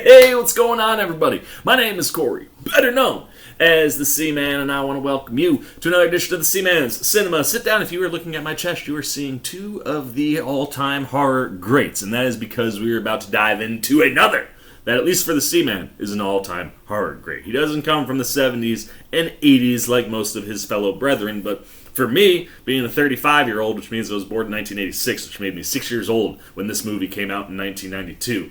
Hey, what's going on, everybody? My name is Corey, better known as the Seaman, and I want to welcome you to another edition of the Seaman's Cinema Sit Down. If you were looking at my chest, you are seeing two of the all-time horror greats, and that is because we are about to dive into another that, at least for the Seaman, is an all-time horror great. He doesn't come from the 70s and 80s like most of his fellow brethren, but for me, being a 35-year-old, which means I was born in 1986, which made me 6 years old when this movie came out in 1992,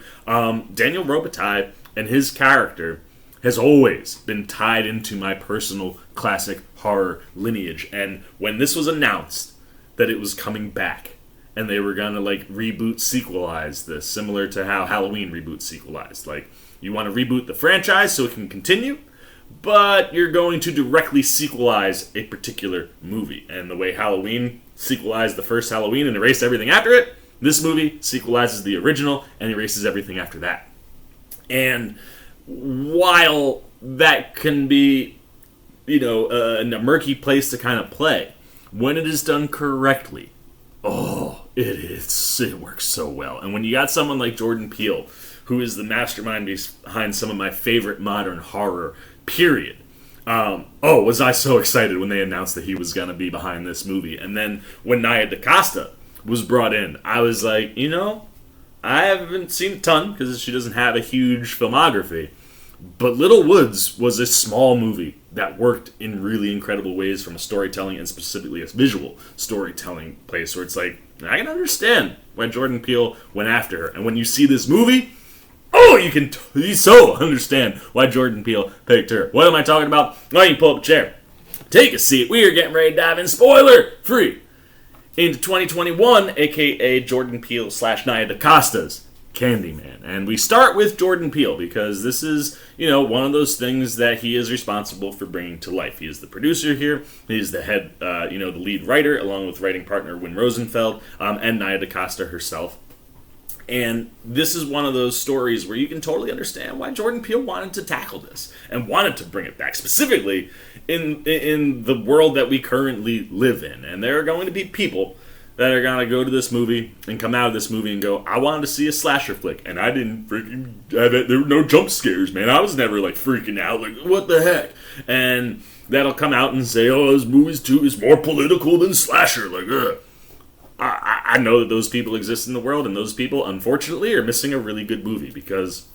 Daniel Robitaille and his character has always been tied into my personal classic horror lineage. And when this was announced that it was coming back, and they were gonna reboot, sequelize this, similar to how Halloween reboot sequelized. Like, you want to reboot the franchise so it can continue, but you're going to directly sequelize a particular movie. And the way Halloween sequelized the first Halloween and erased everything after it, this movie sequelizes the original and erases everything after that. And while that can be, a murky place to kind of play, when it is done correctly, it works so well. And when you got someone like Jordan Peele, who is the mastermind behind some of my favorite modern horror, period. Was I so excited when they announced that he was going to be behind this movie. And then when Nia DaCosta was brought in, I was like, I haven't seen a ton because she doesn't have a huge filmography. But Little Woods was a small movie that worked in really incredible ways from a storytelling and specifically a visual storytelling place where it's like, I can understand why Jordan Peele went after her. And when you see this movie, you so understand why Jordan Peele picked her. What am I talking about? Well, you pull up a chair, take a seat. We are getting ready to dive in, spoiler-free, into 2021, a.k.a. Jordan Peele / Nia DaCosta's Candyman. And we start with Jordan Peele because this is, one of those things that he is responsible for bringing to life. He is the producer here. He is the head, the lead writer, along with writing partner Win Rosenfeld and Nia DaCosta herself. And this is one of those stories where you can totally understand why Jordan Peele wanted to tackle this and wanted to bring it back, specifically in the world that we currently live in. And there are going to be people that are going to go to this movie and come out of this movie and go, I wanted to see a slasher flick, and I didn't freaking have it. There were no jump scares, man. I was never, freaking out, what the heck? And that'll come out and say, this movie's too is more political than slasher, ugh. I know that those people exist in the world, and those people, unfortunately, are missing a really good movie, because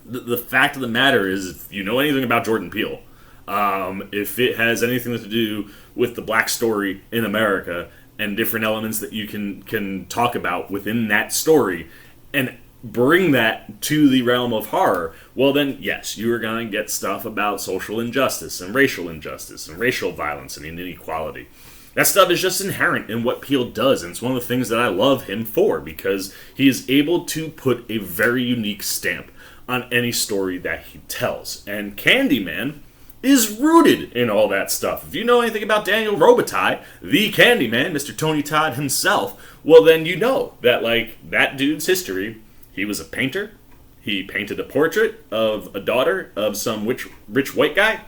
the fact of the matter is, if you know anything about Jordan Peele, if it has anything to do with the black story in America and different elements that you can talk about within that story and bring that to the realm of horror, well then, yes, you are going to get stuff about social injustice and racial violence and inequality. That stuff is just inherent in what Peele does, and it's one of the things that I love him for, because he is able to put a very unique stamp on any story that he tells. And Candyman is rooted in all that stuff. If you know anything about Daniel Robitaille, the Candyman, Mr. Tony Todd himself, well then you know that, that dude's history, he was a painter, he painted a portrait of a daughter of some rich white guy,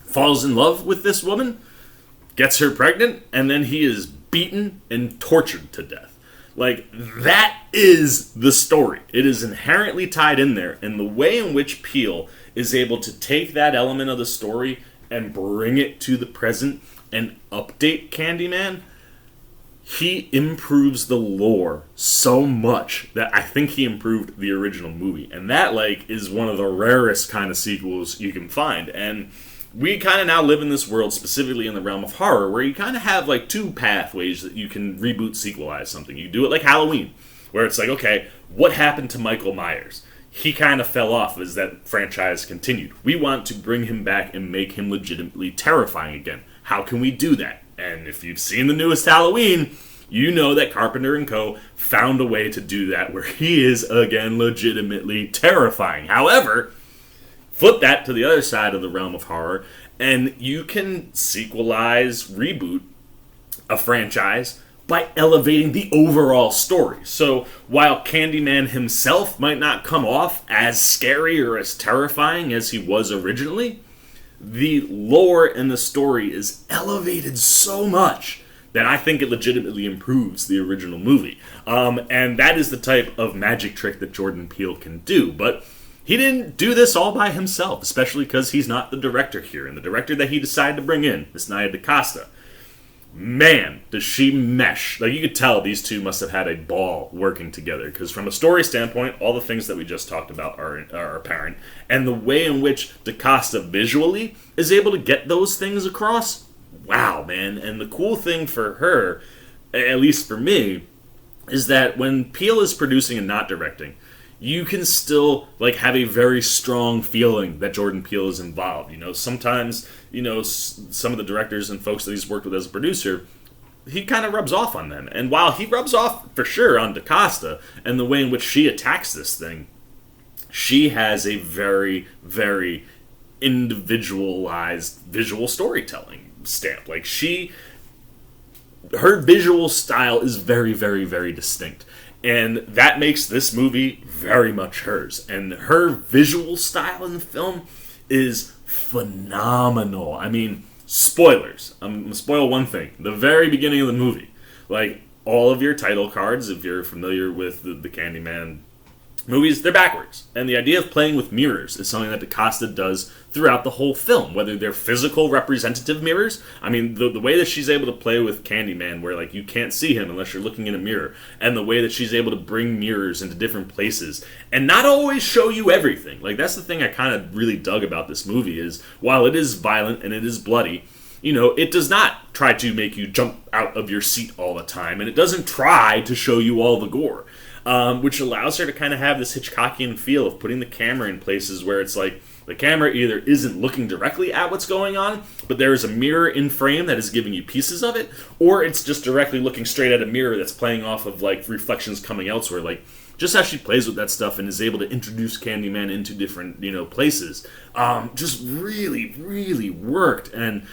falls in love with this woman, gets her pregnant, and then he is beaten and tortured to death. That is the story. It is inherently tied in there, and the way in which Peele is able to take that element of the story and bring it to the present and update Candyman, he improves the lore so much that I think he improved the original movie. And that, is one of the rarest kind of sequels you can find. And we kind of now live in this world, specifically in the realm of horror, where you kind of have two pathways that you can reboot, sequelize something. You do it like Halloween, where it's okay, what happened to Michael Myers? He kind of fell off as that franchise continued. We want to bring him back and make him legitimately terrifying again. How can we do that? And if you've seen the newest Halloween, you know that Carpenter & Co. found a way to do that, where he is, again, legitimately terrifying. However, flip that to the other side of the realm of horror, and you can sequelize, reboot a franchise by elevating the overall story. So while Candyman himself might not come off as scary or as terrifying as he was originally, the lore and the story is elevated so much that I think it legitimately improves the original movie. And that is the type of magic trick that Jordan Peele can do. But he didn't do this all by himself, especially because he's not the director here. And the director that he decided to bring in, Miss Nia DaCosta, man, does she mesh. Like, you could tell these two must have had a ball working together, because from a story standpoint, all the things that we just talked about are apparent. And the way in which DaCosta visually is able to get those things across, wow, man. And the cool thing for her, at least for me, is that when Peele is producing and not directing, you can still like have a very strong feeling that Jordan Peele is involved. Sometimes, some of the directors and folks that he's worked with as a producer, he kind of rubs off on them. And while he rubs off for sure on DaCosta and the way in which she attacks this thing, she has a very, very individualized visual storytelling stamp. Like, her visual style is very, very, very distinct. And that makes this movie very much hers. And her visual style in the film is phenomenal. I mean, spoilers. I'm going to spoil one thing. The very beginning of the movie, like, all of your title cards, if you're familiar with the Candyman movies, they're backwards. And the idea of playing with mirrors is something that DaCosta does throughout the whole film, whether they're physical representative mirrors. I mean, the way that she's able to play with Candyman, where like you can't see him unless you're looking in a mirror, and the way that she's able to bring mirrors into different places and not always show you everything. Like, that's the thing I kind of really dug about this movie, is while it is violent and it is bloody, it does not try to make you jump out of your seat all the time, and it doesn't try to show you all the gore. Which allows her to kind of have this Hitchcockian feel of putting the camera in places where it's like the camera either isn't looking directly at what's going on, but there is a mirror in frame that is giving you pieces of it, or it's just directly looking straight at a mirror that's playing off of like reflections coming elsewhere. Like, just how she plays with that stuff and is able to introduce Candyman into different, places, just really, really worked. And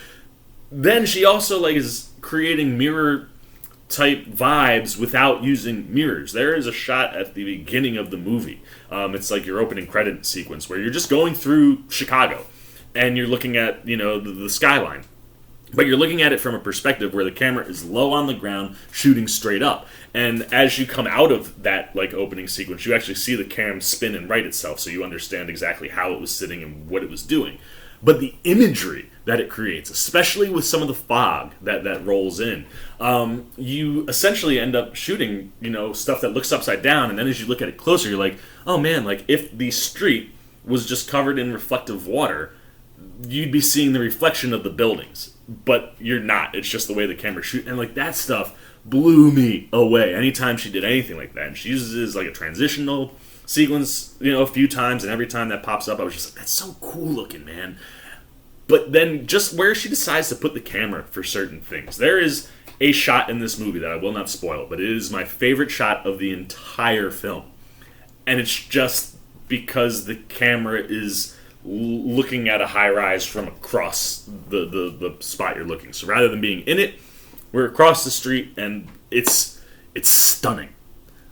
then she also like is creating mirror type vibes without using mirrors. There is a shot at the beginning of the movie. It's like your opening credit sequence where you're just going through Chicago and you're looking at, the skyline. But you're looking at it from a perspective where the camera is low on the ground, shooting straight up. And as you come out of that like opening sequence, you actually see the cam spin and right itself, so you understand exactly how it was sitting and what it was doing. But the imagery that it creates, especially with some of the fog that rolls in, you essentially end up shooting, stuff that looks upside down, and then as you look at it closer, you're like, oh man, like if the street was just covered in reflective water, you'd be seeing the reflection of the buildings, but you're not. It's just the way the camera shoots, and like that stuff blew me away anytime she did anything like that. And she uses like a transitional sequence, a few times, and every time that pops up, I was just like, that's so cool looking, man. But then just where she decides to put the camera for certain things. There is a shot in this movie that I will not spoil, but it is my favorite shot of the entire film. And it's just because the camera is looking at a high-rise from across the spot you're looking. So rather than being in it, we're across the street, and it's stunning.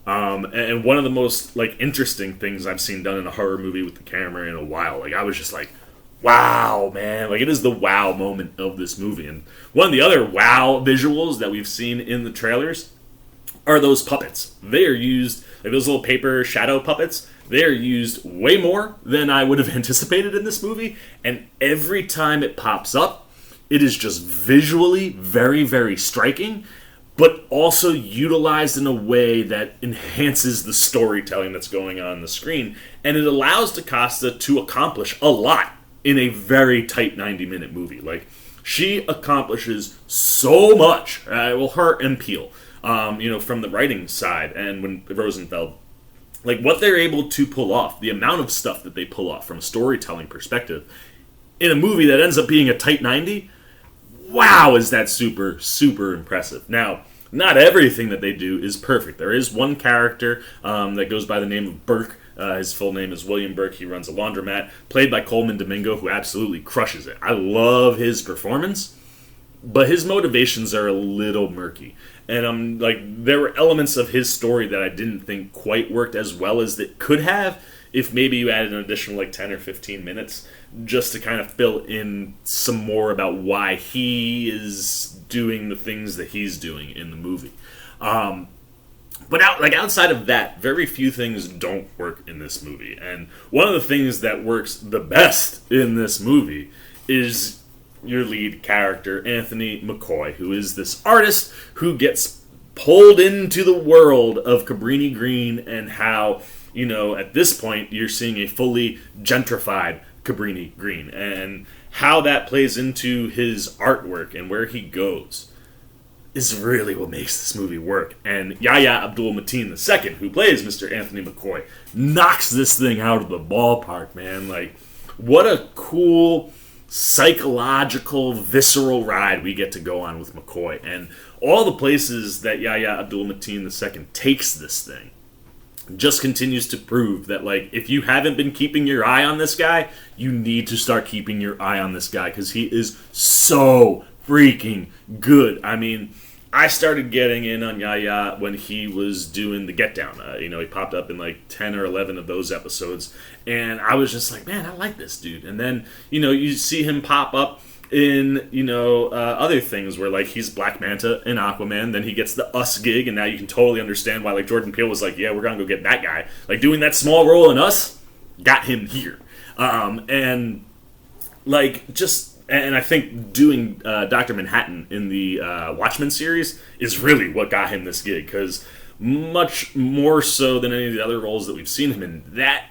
And one of the most like interesting things I've seen done in a horror movie with the camera in a while. Like, I was just like, wow, man. Like, it is the wow moment of this movie. And one of the other wow visuals that we've seen in the trailers are those puppets. They are used, like those little paper shadow puppets, they are used way more than I would have anticipated in this movie. And every time it pops up, it is just visually very, very striking, but also utilized in a way that enhances the storytelling that's going on the screen. And it allows DaCosta to accomplish a lot in a very tight 90-minute movie. Like, she accomplishes so much. Her and Peele, from the writing side, and when Rosenfeld, like what they're able to pull off, the amount of stuff that they pull off from a storytelling perspective in a movie that ends up being a tight 90, wow, is that super, super impressive. Now, not everything that they do is perfect. There is one character that goes by the name of Burke. His full name is William Burke. He runs a laundromat, played by Coleman Domingo, who absolutely crushes it. I love his performance, but his motivations are a little murky. And there were elements of his story that I didn't think quite worked as well as it could have if maybe you added an additional 10 or 15 minutes just to kind of fill in some more about why he is doing the things that he's doing in the movie. But outside of that, very few things don't work in this movie. And one of the things that works the best in this movie is your lead character, Anthony McCoy, who is this artist who gets pulled into the world of Cabrini Green, and how, at this point, you're seeing a fully gentrified Cabrini Green, and how that plays into his artwork and where he goes is really what makes this movie work. And Yahya Abdul-Mateen II, who plays Mr. Anthony McCoy, knocks this thing out of the ballpark, man. Like, what a cool, psychological, visceral ride we get to go on with McCoy. And all the places that Yahya Abdul-Mateen II takes this thing just continues to prove that, like, if you haven't been keeping your eye on this guy, you need to start keeping your eye on this guy, because he is so freaking good. I mean, I started getting in on Yahya when he was doing the Get Down. He popped up in like 10 or 11 of those episodes, and I was just like, man, I like this dude. And then, you see him pop up in, other things where, like, he's Black Manta in Aquaman, then he gets the Us gig, and now you can totally understand why, like, Jordan Peele was like, yeah, we're gonna go get that guy. Like, doing that small role in Us got him here. And, like, and I think doing Dr. Manhattan in the Watchmen series is really what got him this gig, because much more so than any of the other roles that we've seen him in, that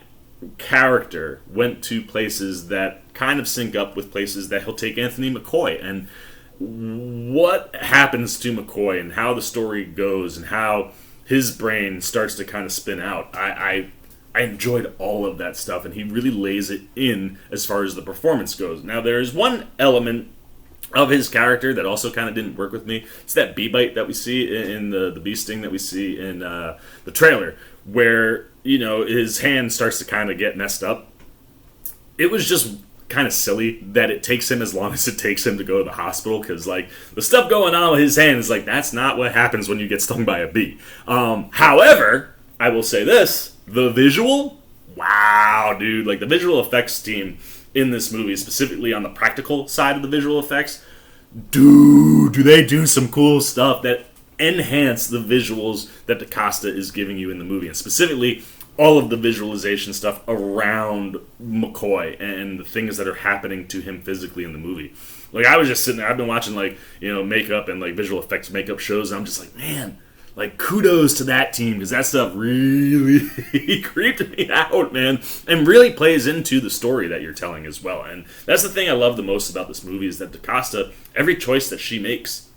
character went to places that kind of sync up with places that he'll take Anthony McCoy. And what happens to McCoy and how the story goes and how his brain starts to kind of spin out, I enjoyed all of that stuff, and he really lays it in as far as the performance goes. Now, there is one element of his character that also kind of didn't work with me. It's that bee bite that we see in the bee sting that we see in the trailer, where, his hand starts to kind of get messed up. It was just kind of silly that it takes him as long as it takes him to go to the hospital, because, like, the stuff going on with his hand is like, that's not what happens when you get stung by a bee. However, I will say this. The visual, wow, dude. Like, the visual effects team in this movie, specifically on the practical side of the visual effects, dude, do they do some cool stuff that enhance the visuals that DaCosta is giving you in the movie. And specifically, all of the visualization stuff around McCoy and the things that are happening to him physically in the movie. Like, I was just sitting there, I've been watching, like, makeup and, like, visual effects makeup shows, and I'm just like, man, like, kudos to that team, because that stuff really creeped me out, man, and really plays into the story that you're telling as well. And that's the thing I love the most about this movie, is that DaCosta, every choice that she makes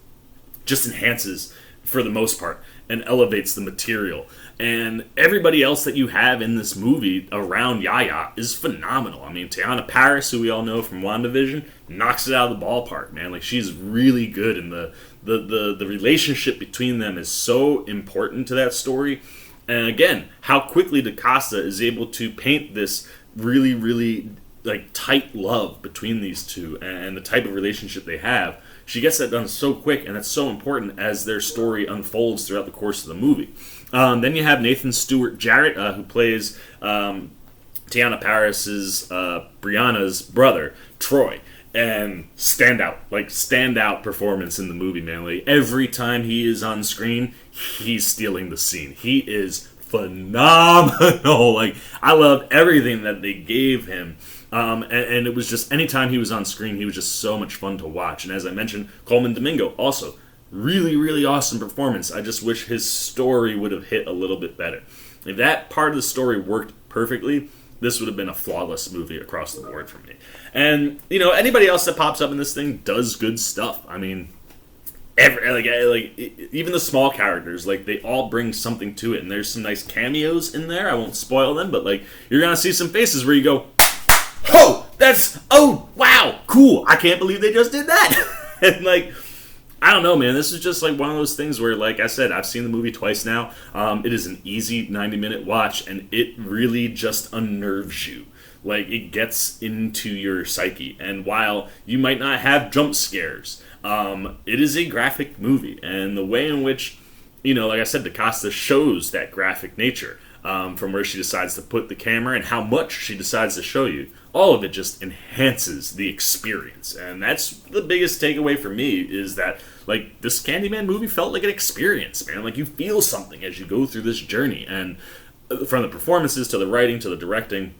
just enhances, for the most part, and elevates the material. And everybody else that you have in this movie around Yahya is phenomenal. I mean, Teyonah Parris, who we all know from WandaVision, knocks it out of the ballpark, man. Like, she's really good, and the relationship between them is so important to that story. And again, how quickly DaCosta is able to paint this really, really, like, tight love between these two and the type of relationship they have. She gets that done so quick, and that's so important as their story unfolds throughout the course of the movie. Then you have Nathan Stewart Jarrett, who plays Teyonah Parris's Brianna's brother, Troy. And standout performance in the movie, man. Like, every time he is on screen, he's stealing the scene. He is phenomenal. Like, I loved everything that they gave him. And it was just, anytime he was on screen, he was just so much fun to watch. And as I mentioned, Coleman Domingo, also really, really awesome performance. I just wish his story would have hit a little bit better. If that part of the story worked perfectly, this would have been a flawless movie across the board for me. And, anybody else that pops up in this thing does good stuff. I mean, even the small characters, like, they all bring something to it. And there's some nice cameos in there. I won't spoil them, but, like, you're going to see some faces where you go, oh, wow, cool. I can't believe they just did that. And, like, I don't know, man. This is just, like, one of those things where, like I said, I've seen the movie twice now. It is an easy 90-minute watch, and it really just unnerves you. Like, it gets into your psyche. And while you might not have jump scares, it is a graphic movie. And the way in which, like I said, DaCosta shows that graphic nature from where she decides to put the camera and how much she decides to show you. All of it just enhances the experience. And that's the biggest takeaway for me, is that, like, this Candyman movie felt like an experience, man. Like, you feel something as you go through this journey. And from the performances to the writing to the directing,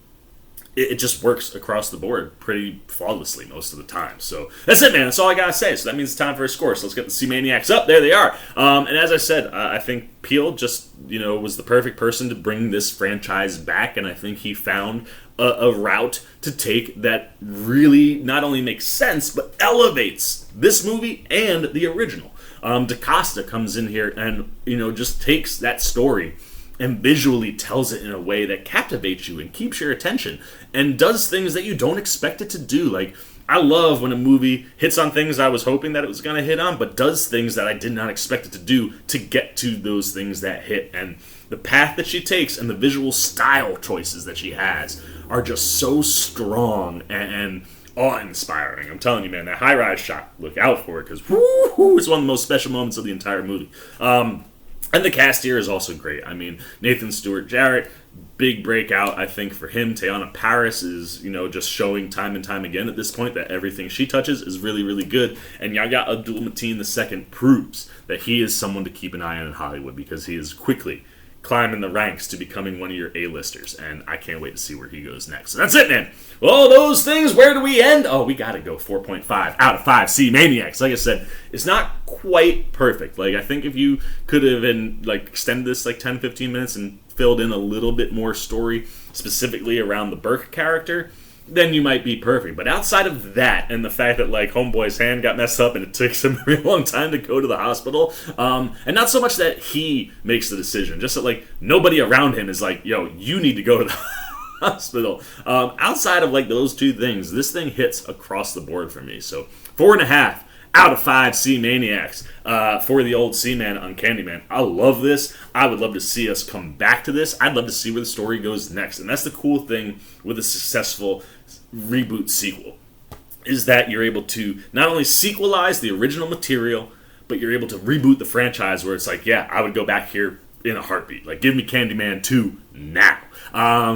it just works across the board pretty flawlessly most of the time. So that's it, man. That's all I gotta say. So that means it's time for a score. So let's get the C-Maniacs up. There they are. And as I said, I think Peele just, was the perfect person to bring this franchise back. And I think he found a route to take that really not only makes sense, but elevates this movie and the original. DaCosta comes in here and, just takes that story and visually tells it in a way that captivates you and keeps your attention and does things that you don't expect it to do. Like, I love when a movie hits on things I was hoping that it was going to hit on, but does things that I did not expect it to do to get to those things that hit. And the path that she takes and the visual style choices that she has are just so strong and awe-inspiring. I'm telling you, man, that high-rise shot, look out for it, because it's one of the most special moments of the entire movie. And the cast here is also great. I mean, Nathan Stewart, Jarrett, big breakout, I think, for him. Teyonah Parris is, just showing time and time again at this point that everything she touches is really, really good. And Yahya Abdul-Mateen II proves that he is someone to keep an eye on in Hollywood, because he is quickly climbing the ranks to becoming one of your A-listers. And I can't wait to see where he goes next. So that's it, man. Well, those things, where do we end? Oh, we gotta go 4.5 out of 5 C-Maniacs. Like I said, it's not quite perfect. Like, I think if you could have extended this 10, 15 minutes and filled in a little bit more story specifically around the Burke character, then you might be perfect. But outside of that, and the fact that Homeboy's hand got messed up and it took him a real long time to go to the hospital, and not so much that he makes the decision, just that nobody around him is yo, you need to go to the hospital. Outside of those two things, this thing hits across the board for me. So 4.5 out of 5 C-Maniacs for the old C-Man on Candyman. I love this. I would love to see us come back to this. I'd love to see where the story goes next. And that's the cool thing with a successful reboot sequel, is that you're able to not only sequelize the original material, but you're able to reboot the franchise where it's yeah, I would go back here in a heartbeat. Give me Candyman 2 now.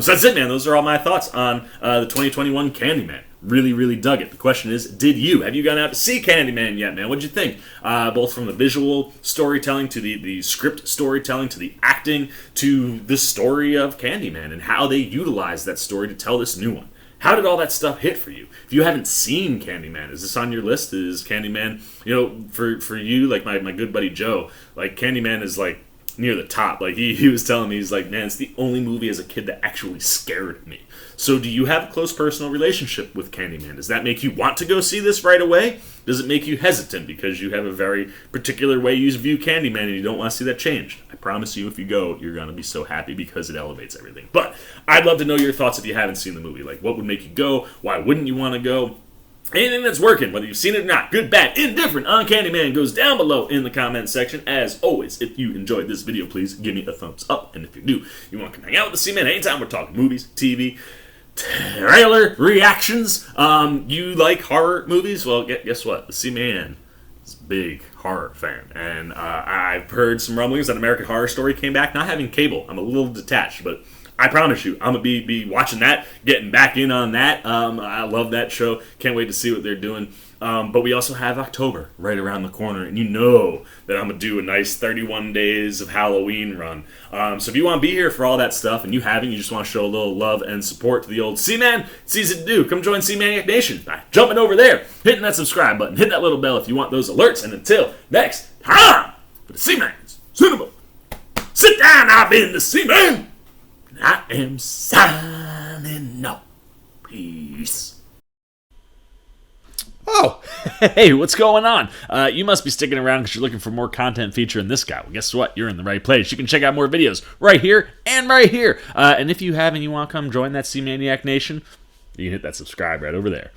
So that's it, man. Those are all my thoughts on the 2021 Candyman. Really, really dug it. The question is, did you? Have you gone out to see Candyman yet, man? What'd you think? Both from the visual storytelling to the script storytelling to the acting to the story of Candyman and how they utilized that story to tell this new one. How did all that stuff hit for you? If you haven't seen Candyman, is this on your list? Is Candyman, for you, my good buddy Joe, Candyman is near the top. He was telling me, he's man, it's the only movie as a kid that actually scared me. So do you have a close personal relationship with Candyman? Does that make you want to go see this right away? Does it make you hesitant because you have a very particular way you view Candyman and you don't want to see that changed? I promise you, if you go, you're going to be so happy because it elevates everything. But I'd love to know your thoughts if you haven't seen the movie. What would make you go? Why wouldn't you want to go? Anything that's working, whether you've seen it or not, good, bad, indifferent, on Candyman, goes down below in the comments section. As always, if you enjoyed this video, please give me a thumbs up. And if you do, you want to come hang out with the C-Man anytime we're talking movies, TV, trailer reactions. You like horror movies? Well, guess what? The C-Man is a big horror fan. And I've heard some rumblings that American Horror Story came back. Not having cable, I'm a little detached, but I promise you, I'm going to be watching that, getting back in on that. I love that show. Can't wait to see what they're doing. But we also have October right around the corner, and you know that I'm going to do a nice 31 days of Halloween run. So if you want to be here for all that stuff, and you haven't, you just want to show a little love and support to the old C-Man, it's easy to do. Come join C-Maniac Nation by jumping over there, hitting that subscribe button, hit that little bell if you want those alerts. And until next time, for the C-Man's Cinema, sit down, I've been the C-Man. I am signing off. Peace. Oh, hey, what's going on? You must be sticking around because you're looking for more content featuring this guy. Well, guess what? You're in the right place. You can check out more videos right here and right here. And if you have and you want to come join that C-Maniac Nation, you can hit that subscribe right over there.